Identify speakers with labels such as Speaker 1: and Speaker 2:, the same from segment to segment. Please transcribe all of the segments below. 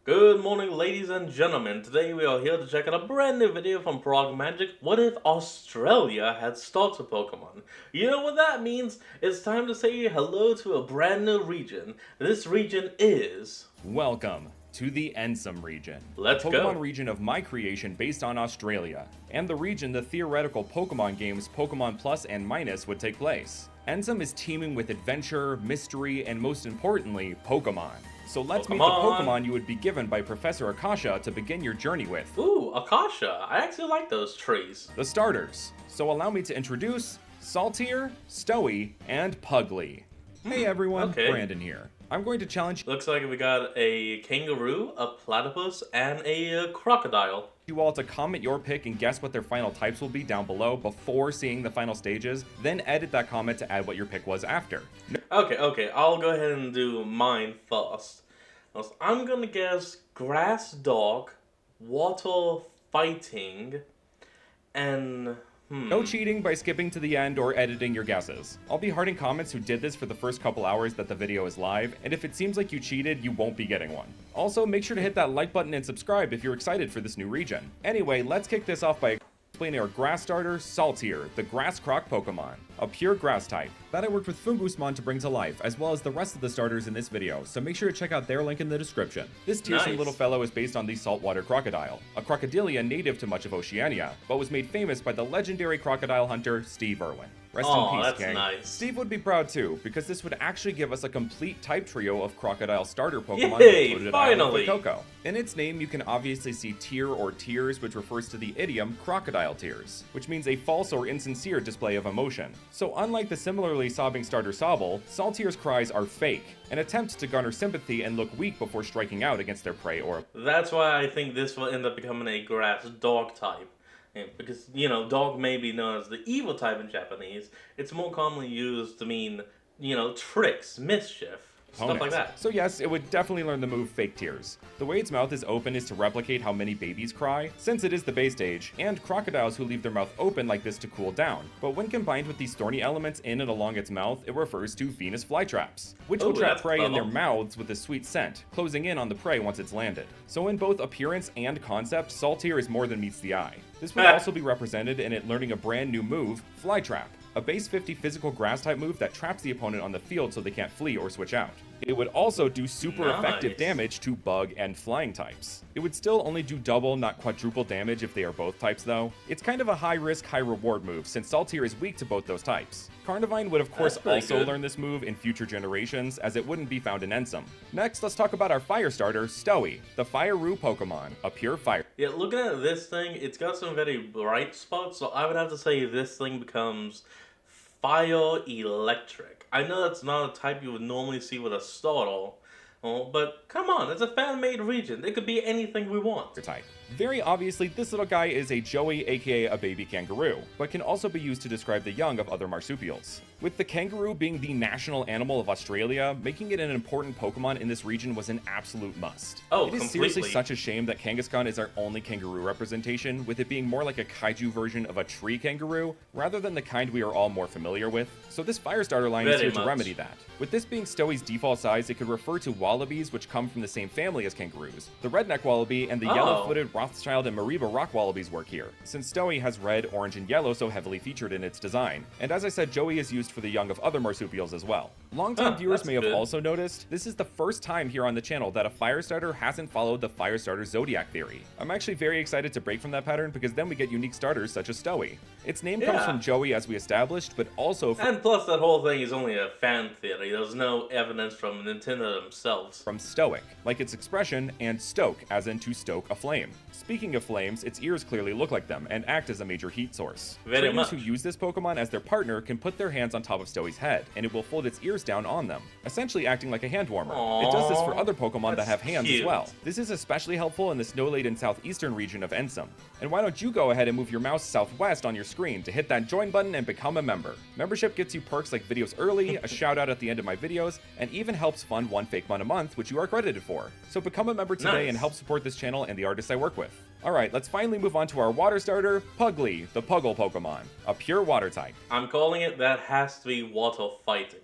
Speaker 1: Good morning, ladies and gentlemen. Today we are here to check out a brand new video from Prog Magic. What if Australia had starter Pokemon? You know what that means? It's time to say hello to a brand new region. This region is...
Speaker 2: Welcome to the Ensum region,
Speaker 1: Let's
Speaker 2: the
Speaker 1: go.
Speaker 2: Pokemon region of my creation based on Australia, and the region the theoretical Pokemon games Pokemon Plus and Minus would take place. Ensum is teeming with adventure, mystery, and most importantly, Pokemon. So let's meet the Pokemon you would be given by Professor Akasha to begin your journey with.
Speaker 1: Ooh, Akasha. I actually like those trees.
Speaker 2: The starters. So allow me to introduce Saltier, Stowy, and Pugly. Hey everyone,
Speaker 1: okay.
Speaker 2: Brandon here. I'm going to challenge
Speaker 1: Looks like we got a kangaroo, a platypus, and a crocodile.
Speaker 2: you all to comment your pick and guess what their final types will be down below before seeing the final stages, then edit that comment to add what your pick was after.
Speaker 1: Okay, I'll go ahead and do mine first. I'm gonna guess grass dog, water fighting, and
Speaker 2: No cheating by skipping to the end or editing your guesses. I'll be hearting comments who did this for the first couple hours that the video is live, and if it seems like you cheated, you won't be getting one. Also, make sure to hit that like button and subscribe if you're excited for this new region. Anyway, let's kick this off by explaining our grass starter, Saltier, the grass croc Pokemon, a pure grass type that I worked with Fungusmon to bring to life, as well as the rest of the starters in this video, so make sure to check out their link in the description. This tearsome little fellow is based on the saltwater crocodile, a crocodilia native to much of Oceania, but was made famous by the legendary crocodile hunter Steve Irwin. Rest in peace,
Speaker 1: that's
Speaker 2: King.
Speaker 1: nice.
Speaker 2: Steve would be proud too, because this would actually give us a complete type trio of crocodile starter Pokemon
Speaker 1: Yay,
Speaker 2: included at
Speaker 1: finally!
Speaker 2: Coco. In its name, you can obviously see tear or tears, which refers to the idiom crocodile tears, which means a false or insincere display of emotion. So unlike the similarly sobbing starter Sobble, Saltier's cries are fake, an attempt to garner sympathy and look weak before striking out against their prey or...
Speaker 1: That's why I think this will end up becoming a grass dog type. Yeah, because, dog may be known as the evil type in Japanese. It's more commonly used to mean, tricks, mischief. Stuff like that.
Speaker 2: So yes, it would definitely learn the move Fake Tears. The way its mouth is open is to replicate how many babies cry, since it is the base stage, and crocodiles who leave their mouth open like this to cool down. But when combined with these thorny elements in and along its mouth, it refers to Venus flytraps, which will trap prey in their mouths with a sweet scent, closing in on the prey once it's landed. So in both appearance and concept, Saltier is more than meets the eye. This would also be represented in it learning a brand new move, Flytrap, a base 50 physical grass type move that traps the opponent on the field so they can't flee or switch out. It would also do super effective damage to bug and flying types. It would still only do double, not quadruple damage if they are both types though. It's kind of a high risk, high reward move since Saltier is weak to both those types. Carnivine would of course also learn this move in future generations as it wouldn't be found in Ensum. Next, let's talk about our fire starter, Stowy, the Fire-Roo Pokemon, a pure fire.
Speaker 1: Yeah, looking at this thing, it's got some very bright spots, so I would have to say this thing becomes Fire Electric. I know that's not a type you would normally see with a Startle, but come on, it's a fan-made region. It could be anything we want.
Speaker 2: Type. Very obviously, this little guy is a Joey, aka a baby kangaroo, but can also be used to describe the young of other marsupials. With the kangaroo being the national animal of Australia, making it an important Pokemon in this region was an absolute must. It is seriously such a shame that Kangaskhan is our only kangaroo representation, with it being more like a kaiju version of a tree kangaroo, rather than the kind we are all more familiar with. So this Firestarter line is here to remedy that. With this being Stowy's default size, it could refer to wallabies which come from the same family as kangaroos. The redneck wallaby and the yellow-footed Rothschild and Mariba rock wallabies work here, since Stowy has red, orange, and yellow so heavily featured in its design. And as I said, Joey is used for the young of other marsupials as well. Longtime viewers may have also noticed, this is the first time here on the channel that a Firestarter hasn't followed the Firestarter Zodiac theory. I'm actually very excited to break from that pattern because then we get unique starters such as Stowy. Its name comes from Joey as we established, but also from...
Speaker 1: And plus that whole thing is only a fan theory. There's no evidence from Nintendo themselves.
Speaker 2: From Stoic, like its expression, and Stoke, as in to stoke a flame. Speaking of flames, its ears clearly look like them and act as a major heat source. Trainers who use this Pokemon as their partner can put their hands on top of Stowy's head, and it will fold its ears down on them, essentially acting like a hand warmer. It does this for other Pokemon that have hands as well. This is especially helpful in the snow-laden southeastern region of Ensum. And why don't you go ahead and move your mouse southwest on your screen to hit that join button and become a member. Membership gets you perks like videos early, a shout out at the end of my videos, and even helps fund one fake month a month, which you are credited for. So become a member today and help support this channel and the artists I work with. Alright, let's finally move on to our water starter, Pugly, the Puggle Pokemon, a pure water type.
Speaker 1: I'm calling it that has to be water fighting.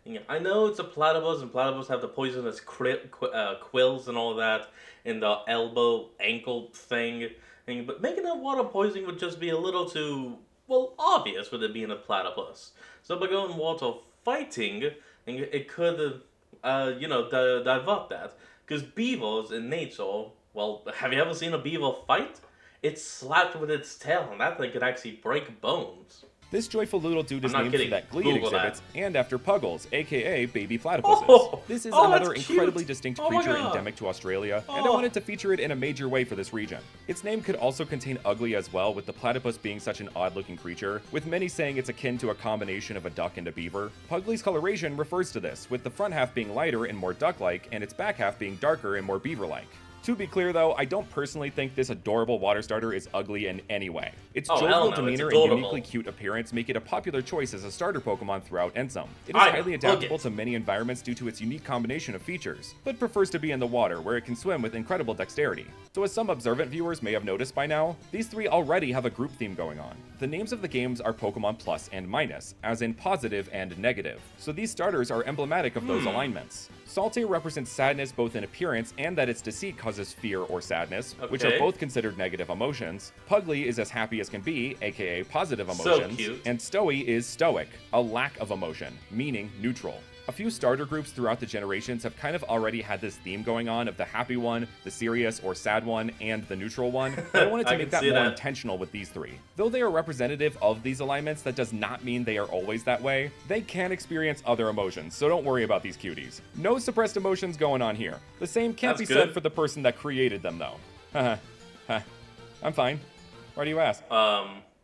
Speaker 1: Yeah, I know it's a platypus, and platypus have the poisonous quills and all that, in the elbow, ankle thing, but making it water poisoning would just be a little too, well, obvious with it being a platypus. So by going water fighting, it could, divert that. Because beavers in nature, well, have you ever seen a beaver fight? It's slapped with its tail, and that thing can actually break bones.
Speaker 2: This joyful little dude
Speaker 1: I'm
Speaker 2: is
Speaker 1: not
Speaker 2: named for
Speaker 1: kidding.
Speaker 2: that glee it
Speaker 1: Google that.
Speaker 2: exhibits and after Puggles, aka baby platypuses.
Speaker 1: Oh,
Speaker 2: This is
Speaker 1: oh,
Speaker 2: another
Speaker 1: that's
Speaker 2: incredibly
Speaker 1: cute.
Speaker 2: distinct
Speaker 1: Oh my
Speaker 2: creature
Speaker 1: God.
Speaker 2: endemic to Australia, and I
Speaker 1: Oh.
Speaker 2: wanted to feature it in a major way for this region. Its name could also contain ugly as well, with the platypus being such an odd-looking creature, with many saying it's akin to a combination of a duck and a beaver. Pugly's coloration refers to this, with the front half being lighter and more duck-like, and its back half being darker and more beaver-like. To be clear though, I don't personally think this adorable water starter is ugly in any way. Its
Speaker 1: Oh, hell
Speaker 2: jovial
Speaker 1: no, it's
Speaker 2: demeanor and
Speaker 1: adorable.
Speaker 2: uniquely cute appearance make it a popular choice as a starter Pokemon throughout Ensum. It is
Speaker 1: I
Speaker 2: highly
Speaker 1: hug
Speaker 2: adaptable
Speaker 1: it.
Speaker 2: to many environments due to its unique combination of features, but prefers to be in the water where it can swim with incredible dexterity. So as some observant viewers may have noticed by now, these three already have a group theme going on. The names of the games are Pokemon Plus and Minus, as in positive and negative, so these starters are emblematic of those alignments. Saltaire represents sadness both in appearance and that its deceit causes fear or sadness, which are
Speaker 1: Okay.
Speaker 2: both considered negative emotions. Pugly is as happy as can be, aka positive
Speaker 1: So
Speaker 2: emotions,
Speaker 1: cute.
Speaker 2: and Stowy is stoic, a lack of emotion, meaning neutral. A few starter groups throughout the generations have kind of already had this theme going on of the happy one, the serious or sad one, and the neutral one, but I wanted to
Speaker 1: I
Speaker 2: make
Speaker 1: can
Speaker 2: that
Speaker 1: see
Speaker 2: more
Speaker 1: that.
Speaker 2: intentional with these three. Though they are representative of these alignments, that does not mean they are always that way. They can experience other emotions, so don't worry about these cuties. No suppressed emotions going on here. The same can't
Speaker 1: That's
Speaker 2: be said
Speaker 1: good.
Speaker 2: for the person that created them though. Haha. I'm fine. Why do you ask?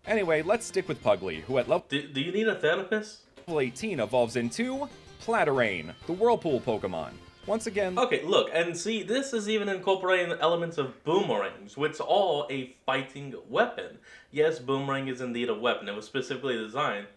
Speaker 2: Anyway, let's stick with Pugly, who at level
Speaker 1: Do you need a therapist?
Speaker 2: 18 evolves into Platerain, the Whirlpool Pokemon. Once again,
Speaker 1: Okay, look, and see, this is even incorporating the elements of boomerangs, which are a fighting weapon. Yes, boomerang is indeed a weapon. It was specifically designed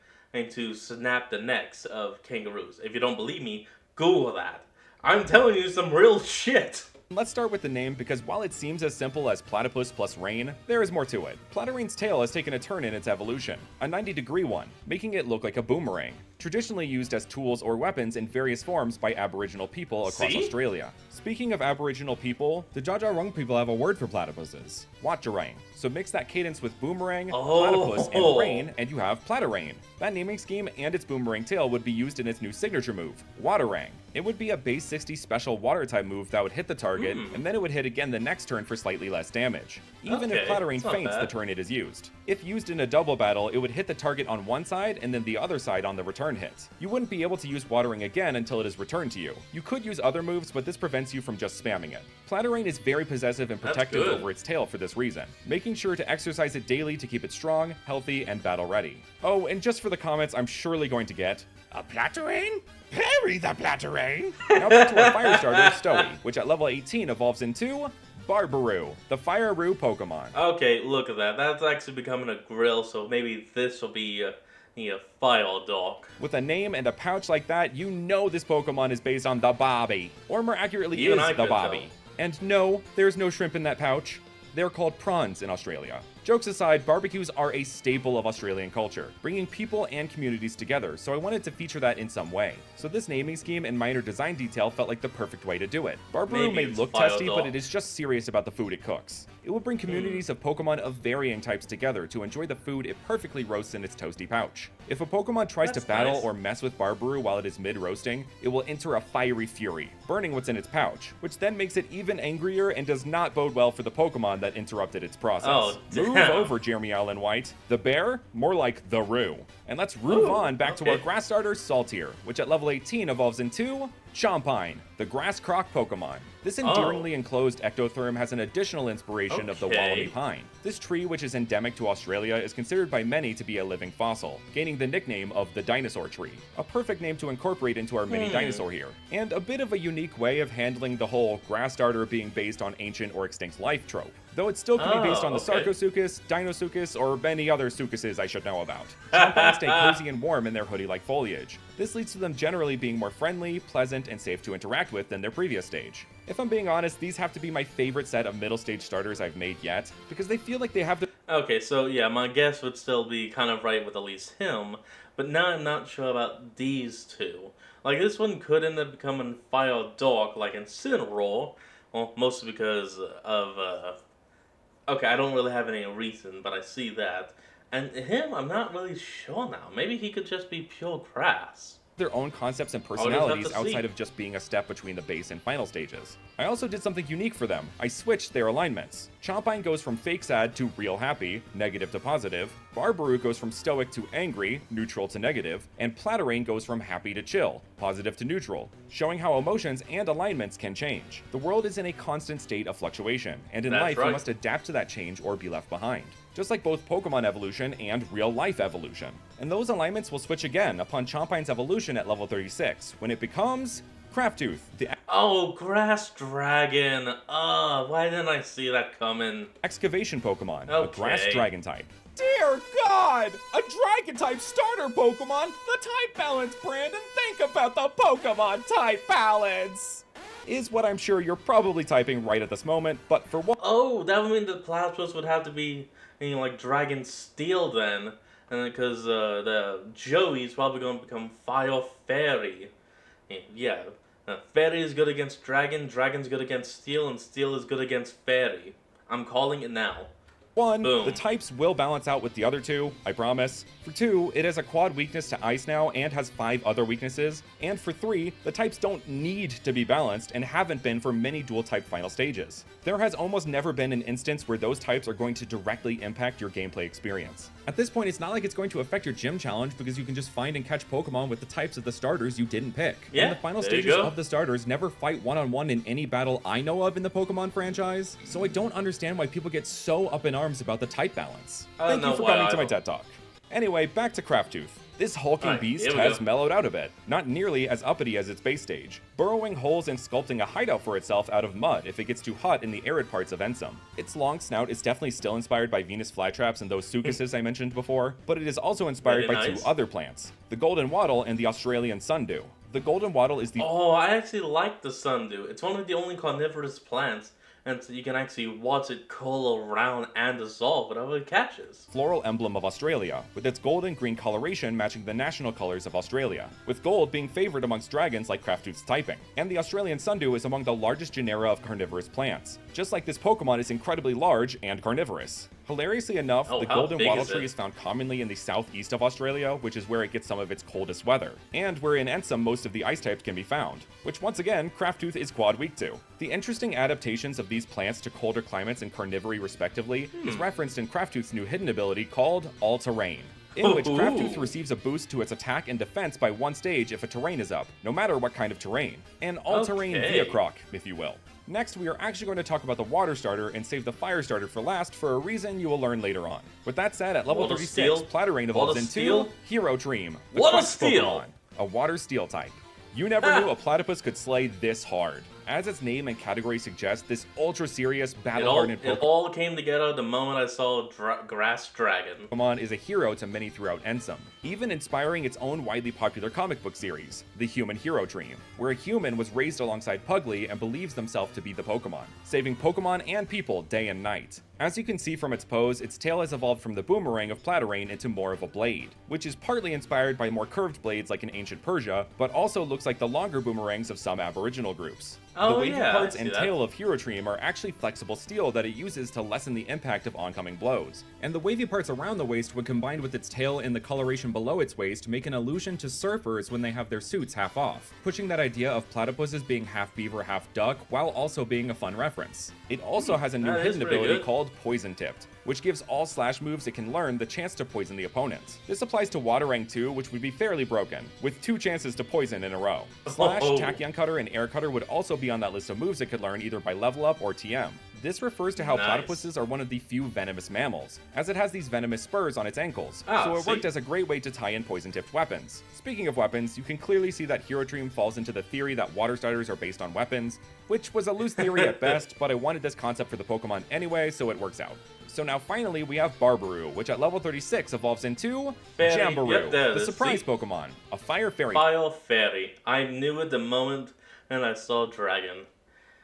Speaker 1: to snap the necks of kangaroos. If you don't believe me, Google that. I'm telling you some real shit.
Speaker 2: let's start with the name because while it seems as simple as platypus plus rain, there is more to it. Platerain's tail has taken a turn in its evolution, a 90-degree one, making it look like a boomerang, traditionally used as tools or weapons in various forms by Aboriginal people across
Speaker 1: See?
Speaker 2: Australia. Speaking of Aboriginal people, the Dja Dja Wurrung people have a word for platypuses, Watjarang. So mix that cadence with boomerang, platypus, and rain, and you have Platerain. That naming scheme and its boomerang tail would be used in its new signature move, Waterang. It would be a base 60 special water type move that would hit the target, and then it would hit again the next turn for slightly less damage, even if
Speaker 1: Okay,
Speaker 2: Platerain
Speaker 1: that's not
Speaker 2: faints the
Speaker 1: bad.
Speaker 2: turn it is used. If used in a double battle, it would hit the target on one side and then the other side on the return hit. You wouldn't be able to use Watering again until it is returned to you. You could use other moves, but this prevents you from just spamming it. Platerain is very possessive and
Speaker 1: That's
Speaker 2: protective
Speaker 1: good.
Speaker 2: over its tail for this reason, making sure to exercise it daily to keep it strong, healthy, and battle ready. Oh, and just for the comments I'm surely going to get, a Platerain? Parry the Platerain! Now back to our fire starter, Stowy, which at level 18 evolves into Barbaroo, the Fire-Roo Pokemon.
Speaker 1: Okay, look at that. That's actually becoming a grill, so maybe this will be a fire dog.
Speaker 2: With a name and a pouch like that, you know this Pokemon is based on the Bobby, or more accurately
Speaker 1: Even
Speaker 2: is
Speaker 1: I
Speaker 2: the
Speaker 1: could
Speaker 2: Bobby.
Speaker 1: tell.
Speaker 2: And no, there's no shrimp in that pouch. They're called prawns in Australia. Jokes aside, barbecues are a staple of Australian culture, bringing people and communities together, so I wanted to feature that in some way. So this naming scheme and minor design detail felt like the perfect way to do it. Barbaroo
Speaker 1: Maybe
Speaker 2: may
Speaker 1: it's
Speaker 2: look
Speaker 1: fire
Speaker 2: testy, but
Speaker 1: dog.
Speaker 2: it is just serious about the food it cooks. It will bring communities of Pokemon of varying types together to enjoy the food it perfectly roasts in its toasty pouch. If a Pokemon tries
Speaker 1: That's
Speaker 2: to battle
Speaker 1: nice.
Speaker 2: or mess with Barbaroo while it is mid-roasting, it will enter a fiery fury, burning what's in its pouch, which then makes it even angrier and does not bode well for the Pokemon that interrupted its process.
Speaker 1: Oh,
Speaker 2: Move
Speaker 1: damn.
Speaker 2: over, Jeremy Allen White. The bear? More like the Roo. And let's move
Speaker 1: Ooh,
Speaker 2: on back to
Speaker 1: okay.
Speaker 2: our grass starter, Saltier, which at level 18 evolves into Chompine, the grass croc Pokemon. This endearingly enclosed ectotherm has an additional inspiration of the
Speaker 1: Okay.
Speaker 2: Wallaby pine. This tree, which is endemic to Australia, is considered by many to be a living fossil, gaining the nickname of the dinosaur tree. A perfect name to incorporate into our mini dinosaur here, and a bit of a unique way of handling the whole grass starter being based on ancient or extinct life trope. Though it still can be based on the
Speaker 1: okay.
Speaker 2: Sarcosuchus, Dinosuchus, or many other sucuses I should know about. Chompines stay cozy and warm in their hoodie-like foliage. This leads to them generally being more friendly, pleasant, and safe to interact with than their previous stage. If I'm being honest, these have to be my favorite set of middle stage starters I've made yet, because they feel like they have the
Speaker 1: Okay, so yeah, my guess would still be kind of right with at least him, but now I'm not sure about these two. Like this one could end up becoming Fire Dog, like Incineroar. Well, mostly because of okay, I don't really have any reason, but I see that. And him, I'm not really sure now. Maybe he could just be pure grass.
Speaker 2: Their own concepts and
Speaker 1: I'll just have
Speaker 2: personalities
Speaker 1: to
Speaker 2: outside
Speaker 1: see.
Speaker 2: of just being a step between the base and final stages. I also did something unique for them. I switched their alignments. Chompine goes from fake sad to real happy, negative to positive. Barbaroo goes from stoic to angry, neutral to negative, and Platerain goes from happy to chill, positive to neutral, showing how emotions and alignments can change. The world is in a constant state of fluctuation, and in
Speaker 1: That's
Speaker 2: life
Speaker 1: right.
Speaker 2: you must adapt to that change or be left behind, just like both Pokemon evolution and real-life evolution. And those alignments will switch again upon Chompine's evolution at level 36, when it becomes Crafttooth, the
Speaker 1: Oh, Grass Dragon. Why didn't I see that coming?
Speaker 2: excavation Pokemon, a grass
Speaker 1: Okay.
Speaker 2: dragon type. Dear God! A dragon type starter Pokemon? The type balance, Brandon! Think about the Pokemon type balance! Is what I'm sure you're probably typing right at this moment, but for what?
Speaker 1: Oh, that would mean the Platypus would have to be, like Dragon Steel then. And because the Joey's probably going to become Fire Fairy. Yeah. Fairy is good against Dragon, Dragon's good against Steel, and Steel is good against Fairy. I'm calling it now.
Speaker 2: One,
Speaker 1: Boom.
Speaker 2: the types will balance out with the other two, I promise. For two, it has a quad weakness to ice now and has 5 other weaknesses. And for 3, the types don't need to be balanced and haven't been for many dual type final stages. There has almost never been an instance where those types are going to directly impact your gameplay experience. At this point, it's not like it's going to affect your gym challenge because you can just find and catch Pokemon with the types of the starters you didn't pick.
Speaker 1: Yeah,
Speaker 2: and the final
Speaker 1: there you
Speaker 2: stages
Speaker 1: go.
Speaker 2: of the starters never fight one-on-one in any battle I know of in the Pokemon franchise, so I don't understand why people get so up in arms about the type balance.
Speaker 1: I
Speaker 2: Thank
Speaker 1: don't
Speaker 2: you for
Speaker 1: know why
Speaker 2: coming to my
Speaker 1: either.
Speaker 2: TED Talk. Anyway, back to Crafttooth. This hulking
Speaker 1: Alright,
Speaker 2: beast
Speaker 1: here we
Speaker 2: has
Speaker 1: go.
Speaker 2: mellowed out a bit, not nearly as uppity as its base stage, burrowing holes and sculpting a hideout for itself out of mud if it gets too hot in the arid parts of Ensum. Its long snout is definitely still inspired by Venus flytraps and those Sucuses I mentioned before, but it is also inspired
Speaker 1: Very
Speaker 2: by
Speaker 1: nice.
Speaker 2: 2 other plants, the Golden Wattle and the Australian Sundew. The Golden Wattle is the
Speaker 1: Oh, I actually like the Sundew. It's one of the only carnivorous plants, and so you can actually watch it curl around and dissolve whatever it catches.
Speaker 2: floral emblem of Australia, with its gold and green coloration matching the national colors of Australia, with gold being favored amongst dragons like Crafttooth's typing. And the Australian Sundew is among the largest genera of carnivorous plants, just like this Pokemon is incredibly large and carnivorous. Hilariously enough,
Speaker 1: Oh,
Speaker 2: the
Speaker 1: how
Speaker 2: golden
Speaker 1: big
Speaker 2: wattle
Speaker 1: is
Speaker 2: tree
Speaker 1: it?
Speaker 2: is found commonly in the southeast of Australia, which is where it gets some of its coldest weather, and where in Ensum most of the ice types can be found, which once again, Crafttooth is quad weak to. The interesting adaptations of these plants to colder climates and carnivory respectively is referenced in Crafttooth's new hidden ability called All-Terrain, in which
Speaker 1: Ooh.
Speaker 2: Crafttooth receives a boost to its attack and defense by 1 stage if a terrain is up, no matter what kind of terrain. An all-terrain
Speaker 1: Okay.
Speaker 2: Viacroc, if you will. Next, we are actually going to talk about the water starter and save the fire starter for last for a reason you will learn later on. With that said, at level
Speaker 1: Water
Speaker 2: 36,
Speaker 1: Steel?
Speaker 2: Platerain evolves
Speaker 1: Water
Speaker 2: into
Speaker 1: Steel?
Speaker 2: Hero Dream, the
Speaker 1: Water
Speaker 2: Quest
Speaker 1: Steel?
Speaker 2: Pokemon, a water steel type. You never
Speaker 1: Ah.
Speaker 2: knew a platypus could slay this hard. As its name and category suggest, this ultra-serious,
Speaker 1: It all,
Speaker 2: battle-hardened
Speaker 1: it all came together the moment I saw Grass Dragon.
Speaker 2: Pokemon is a hero to many throughout Ensum, even inspiring its own widely popular comic book series, The Human Hero Dream, where a human was raised alongside Pugly and believes themselves to be the Pokemon, saving Pokemon and people day and night. As you can see from its pose, its tail has evolved from the boomerang of Platerain into more of a blade, which is partly inspired by more curved blades like in ancient Persia, but also looks like the longer boomerangs of some aboriginal groups.
Speaker 1: Oh,
Speaker 2: the wavy
Speaker 1: yeah, I
Speaker 2: parts
Speaker 1: see
Speaker 2: and
Speaker 1: that.
Speaker 2: tail of Herotreem are actually flexible steel that it uses to lessen the impact of oncoming blows. And the wavy parts around the waist, when combined with its tail and the coloration below its waist, make an allusion to surfers when they have their suits half off, pushing that idea of platypuses being half beaver, half duck, while also being a fun reference. It also has a new
Speaker 1: that is
Speaker 2: hidden
Speaker 1: pretty
Speaker 2: ability
Speaker 1: good.
Speaker 2: called Poison Tipped, which gives all slash moves it can learn the chance to poison the opponent. This applies to Waterang too, which would be fairly broken, with 2 chances to poison in a row. Slash,
Speaker 1: Oh.
Speaker 2: Tachyon Cutter, and Air Cutter would also be on that list of moves it could learn either by level up or TM. This refers to how
Speaker 1: Nice.
Speaker 2: platypuses are one of the few venomous mammals, as it has these venomous spurs on its ankles,
Speaker 1: Ah,
Speaker 2: so it
Speaker 1: see?
Speaker 2: worked as a great way to tie in poison-tipped weapons. Speaking of weapons, you can clearly see that Hero Dream falls into the theory that water starters are based on weapons, which was a loose theory at best, but I wanted this concept for the Pokemon anyway, so it works out. So now finally we have Barbaroo, which at level 36 evolves into
Speaker 1: Fairy.
Speaker 2: Jamboree,
Speaker 1: Yep, there it
Speaker 2: the
Speaker 1: is.
Speaker 2: surprise
Speaker 1: See?
Speaker 2: Pokemon, a fire fairy.
Speaker 1: Fire Fairy. I knew it the moment and I saw Dragon.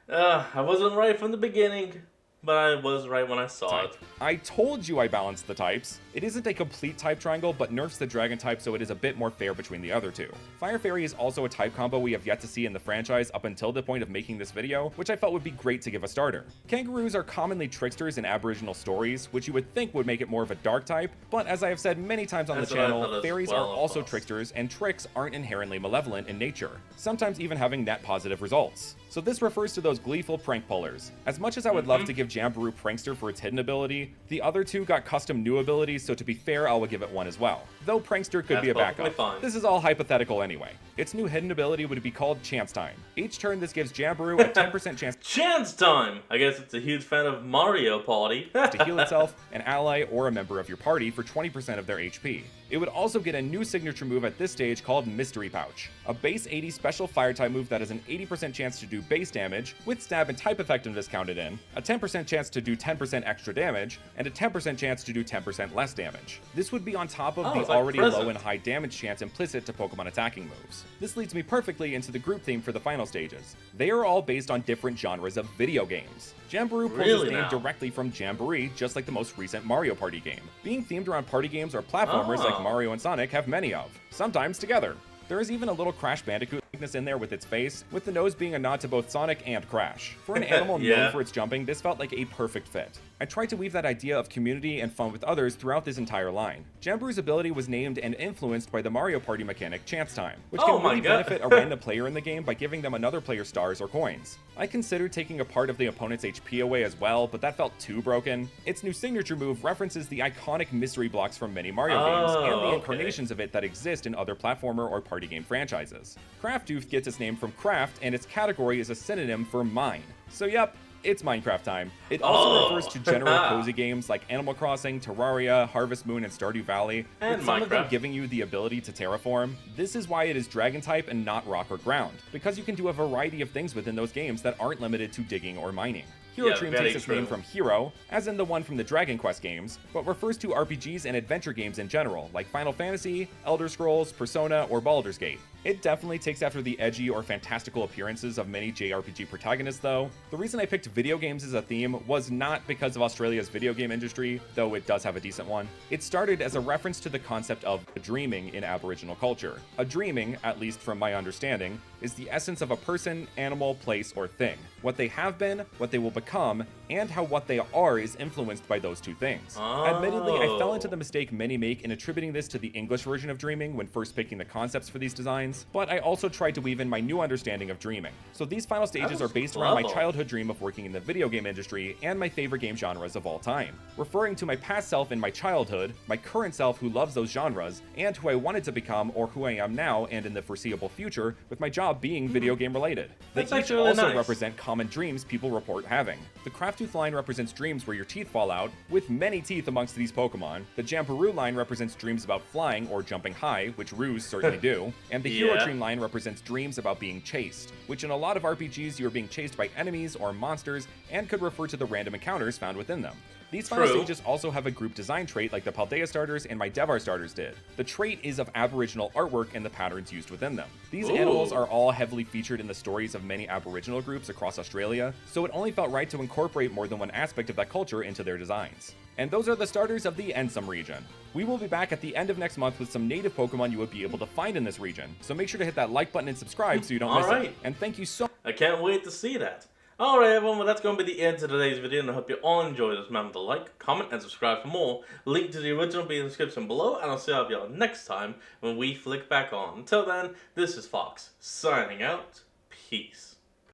Speaker 1: I wasn't right from the beginning. but I was right when I saw it.
Speaker 2: I told you I balanced the types. It isn't a complete type triangle, but nerfs the dragon type so it is a bit more fair between the other two. Fire Fairy is also a type combo we have yet to see in the franchise up until the point of making this video, which I felt would be great to give a starter. Kangaroos are commonly tricksters in Aboriginal stories, which you would think would make it more of a dark type, but as I have said many times on the channel, fairies are also tricksters, and tricks aren't inherently malevolent in nature, sometimes even having net positive results. So this refers to those gleeful prank pullers. As much as I would love to give Jamberoo Prankster for its hidden ability, the other two got custom new abilities, so to be fair, I will give it one as well. Though Prankster could be a backup. This is all hypothetical anyway. Its new hidden ability would be called Chance Time. Each turn this gives Jamberoo a 10% chance
Speaker 1: Chance Time! I guess it's a huge fan of Mario Party.
Speaker 2: to heal itself, an ally, or a member of your party for 20% of their HP. It would also get a new signature move at this stage called Mystery Pouch, a base 80 special fire type move that has an 80% chance to do base damage, with stab and type effectiveness counted in, a 10% chance to do 10% extra damage, and a 10% chance to do 10% less damage. This would be on top of the already low and high damage chance implicit to Pokemon attacking moves. This leads me perfectly into the group theme for the final stages. They are all based on different genres of video games. Jamberoo pulls its name directly from Jamboree, just like the most recent Mario Party game. Being themed around party games or platformers like Mario and Sonic have many of, sometimes together. There is even a little Crash Bandicoot likeness in there with its face, with the nose being a nod to both Sonic and Crash. For an animal known for its jumping, this felt like a perfect fit. I tried to weave that idea of community and fun with others throughout this entire line. Jamberoo's ability was named and influenced by the Mario Party mechanic Chance Time, which can really benefit a random player in the game by giving them another player's stars or coins. I considered taking a part of the opponent's HP away as well, but that felt too broken. Its new signature move references the iconic mystery blocks from many Mario games, and the incarnations of it that exist in other platformer or party game franchises. Craftooth gets its name from craft, and its category is a synonym for mine. So yep, it's Minecraft time. It also refers to general cozy games like Animal Crossing, Terraria, Harvest Moon, and Stardew Valley, and with some of them giving you the ability to terraform. This is why it is Dragon type and not Rock or Ground, because you can do a variety of things within those games that aren't limited to digging or mining. Hero Dream takes its name from Hero, as in the one from the Dragon Quest games, but refers to RPGs and adventure games in general, like Final Fantasy, Elder Scrolls, Persona, or Baldur's Gate. It definitely takes after the edgy or fantastical appearances of many JRPG protagonists though. The reason I picked video games as a theme was not because of Australia's video game industry, though it does have a decent one. It started as a reference to the concept of dreaming in Aboriginal culture. A dreaming, at least from my understanding, is the essence of a person, animal, place, or thing. What they have been, what they will become, and how what they are is influenced by those two things. Admittedly, I fell into the mistake many make in attributing this to the English version of dreaming when first picking the concepts for these designs, but I also tried to weave in my new understanding of dreaming. So these final stages are based around my childhood dream of working in the video game industry and my favorite game genres of all time, referring to my past self in my childhood, my current self who loves those genres, and who I wanted to become or who I am now and in the foreseeable future, with my job being video game related. They each also represent common dreams people report having. The Craftooth line represents dreams where your teeth fall out, with many teeth amongst these Pokemon. The Jamberoo line represents dreams about flying or jumping high, which Roos certainly do. And the Hero Dream line represents dreams about being chased, which in a lot of RPGs you are being chased by enemies or monsters, and could refer to the random encounters found within them. These final stages also have a group design trait like the Paldea starters and my Devar starters did. The trait is of Aboriginal artwork and the patterns used within them. These animals are all heavily featured in the stories of many Aboriginal groups across Australia, so it only felt right to incorporate more than one aspect of that culture into their designs. And those are the starters of the Ensum region. We will be back at the end of next month with some native Pokemon you would be able to find in this region, so make sure to hit that like button and subscribe so you don't miss it. And thank you so much.
Speaker 1: I can't wait to see that. Alright everyone, well that's going to be the end of today's video, and I hope you all enjoyed this. Remember to like, comment, and subscribe for more. Link to the original will be in the description below, and I'll see y'all next time when we flick back on. Until then, this is Fox, signing out. Peace.